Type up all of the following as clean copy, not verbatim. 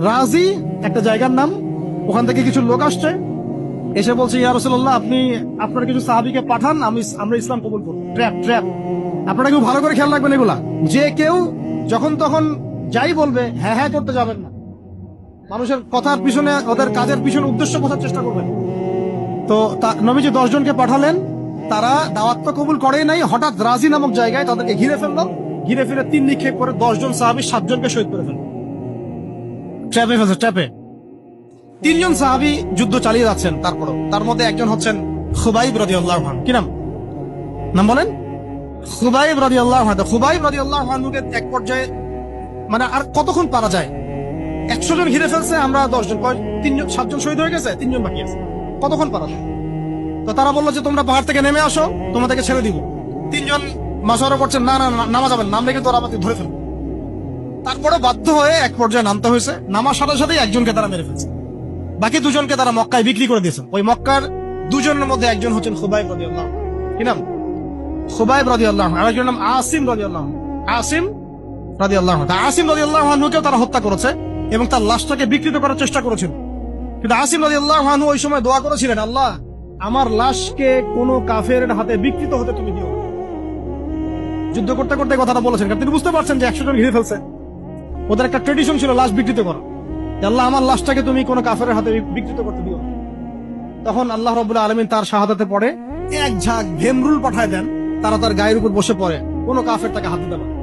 রাজি একটা জায়গার নাম। ওখান থেকে কিছু লোক আসছে, এসে বলছে ইয়া রাসূলুল্লাহ, আপনি আপনার কিছু সাহাবীকে পাঠান, আমরা ইসলাম কবুল করব। Trap trap. আপনারা কেউ ভালো করে খেয়াল রাখবেন এগুলা, যে কেউ যখন তখন যাই বলবে হ্যাঁ হ্যাঁ করতে যাবেন না। মানুষের কথার পিছনে, ওদের কাজের পিছনে উদ্দেশ্য বোঝার চেষ্টা করবেন। তো নবীজি 10 জনকে পাঠালেন, তারা দাওয়াত তো কবুল করেই নাই, হঠাৎ রাজি নামক জায়গায় তাদেরকে ঘিরে ফেললো। ঘিরে ফিরে 3 নিক্ষেপ করে 10 জন সাহাবী 7 জনকে শহীদ করে ফেলল। ট্র্যাপে ফেলছে, ট্র্যাপে। 3 জন সাহাবী যুদ্ধ চালিয়ে যাচ্ছেন, তার মধ্যে একজন হচ্ছেন খুবাইব রাদিয়াল্লাহু আনহু। কি নাম? নাম বলেন? খুবাইব রাদিয়াল্লাহু আনহু। খুবাইব রাদিয়াল্লাহু আনহুকে এক পর্যায়ে, মানে আর কতক্ষণ পারা যায়, 100 জন ঘিরে ফেলছে, আমরা 10 জন, 3 জন, 7 জন শহীদ হয়ে গেছে, 3 জন বাকি আছে, কতক্ষণ পারা যায়? তো তারা বললো যে তোমরা পাহাড় থেকে নেমে আসো, তোমাদেরকে ছেড়ে দিব। 3 জন মাশওয়ারা করছেন, না না নামা যাবেন, নামলে কিন্তু ওরা আমাকে ধরে ফেলবে। তারপরে বাধ্য হয়ে এক পর্যায়ে নামতে হয়েছে। নামার সাথে সাথেই একজনকে তারা মেরে ফেলছে, বাকি 2 জনকে তারা মক্কায় বিক্রি করে দিয়েছেন। ওই মক্কার 2 জনের মধ্যে একজন হচ্ছেন খুবাইব রাদিয়াল্লাহু আনহু। কি নাম? খুবাইব রাদিয়াল্লাহু আনহু। আরেকজনের নাম আসিম রাদিয়াল্লাহু আনহু। আসিম রাদিয়াল্লাহু আনহু। আসিম রাদিয়াল্লাহু আনহুকেও তারা হত্যা করেছে এবং তার লাশটাকে বিকৃত করার চেষ্টা করেছিল। কিন্তু আসিম রাদিয়াল্লাহু আনহু ওই সময় দোয়া করেছিলেন, আল্লাহ আমার লাশকে কোনো কাফেরের হাতে বিকৃত হতে তুমি দিও। যুদ্ধ করতে করতে কথাটা বলেছেন, কারণ তিনি বুঝতে পারছেন যে 100 জন ঘিরে ফেলছে। ওদের একটা ট্রেডিশন ছিল লাশ বিকৃত করা। আল্লাহ আমার লাশটাকে তুমি কোনো কাফেরের হাতে বিকৃত করতে দিও। তখন আল্লাহ রাব্বুল আলামিন তার শাহাদাতে পড়ে এক ঝাঁক ভেমরুল পাঠায় দেন, তারা তার গায়ের উপর বসে পড়ে, কোনো কাফের তাকে হাত দিতে পারে।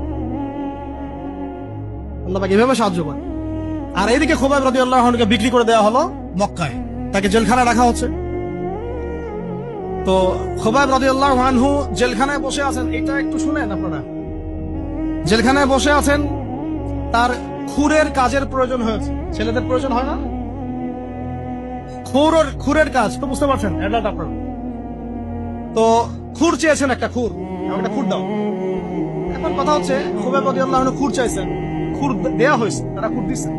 আল্লাহ পাক এভাবে সাহায্য করে। আর এইদিকে খুবাইব রাদিয়াল্লাহু আনহুকে বিক্রি করে দেওয়া হলো মক্কায়, তাকে জেলখানায় রাখা হচ্ছে। তো খুবাইব রাদিয়াল্লাহু আনহু জেলখানায় বসে আছেন, এটা একটু শুনেন আপনারা। জেলখানায় বসে আছেন, তার খুরের কাজের প্রয়োজন হয়েছে। ছেলেদের প্রয়োজন হয় না? খুরের কাজ তো বুঝতে পারছেন, অ্যাডাল্ট আপনারা। তো খুর চেয়েছেন, একটা খুর, একটা খুর দাও। এখন কথা হচ্ছে খুবাইব রাদিয়াল্লাহু আনহু খুর চাইছেন, খুর দেয়া হয়েছে, তারা খুর দিচ্ছে।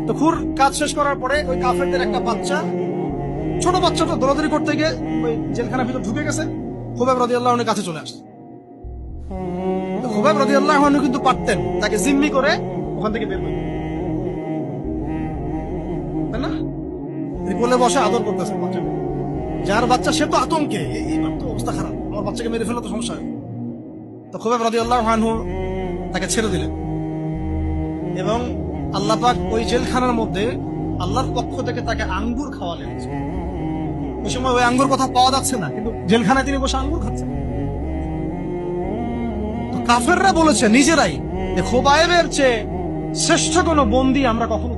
তো খুর কাজ শেষ করার পরে ওই কাফেরদের একটা বাচ্চা, ছোট বাচ্চাটা দৌড়াদৌড়ি করতে গিয়ে ওই জেলখানার ভিতর ঢুকে গেছে, খুবাইব রাদিয়াল্লাহু আনহুর কাছে চলে আসছে। তো খুবাইব রাদিয়াল্লাহু আনহু কিন্তু পারতেন তাকে জিম্মি করে ওখান থেকে বের করে, তাই না? তিনি কোলে বসে আদর করতেছেন বাচ্চাকে, যার বাচ্চা সে তো আতঙ্কে, এইবার তো অবস্থা খারাপ, আমার বাচ্চাকে মেরে ফেলে তো সমস্যা হবে। তো খুবাইব রাদিয়াল্লাহু আনহু তাকে ছেড়ে দিলেন এবং আল্লাহ পাক ওই জেলখানার মধ্যে আল্লাহর পক্ষ থেকে তাকে আঙ্গুর খাওয়ালেন। ওই সময় ওই আঙ্গুর কথা পাওয়া যাচ্ছে না, কিন্তু জেলখানায় তিনি বসে আঙ্গুর খাচ্ছেন। তো কাফেররা বলেছে নিজেরাই যে খুবাইবের চেয়ে শ্রেষ্ঠ কোনো বন্দী আমরা কখনো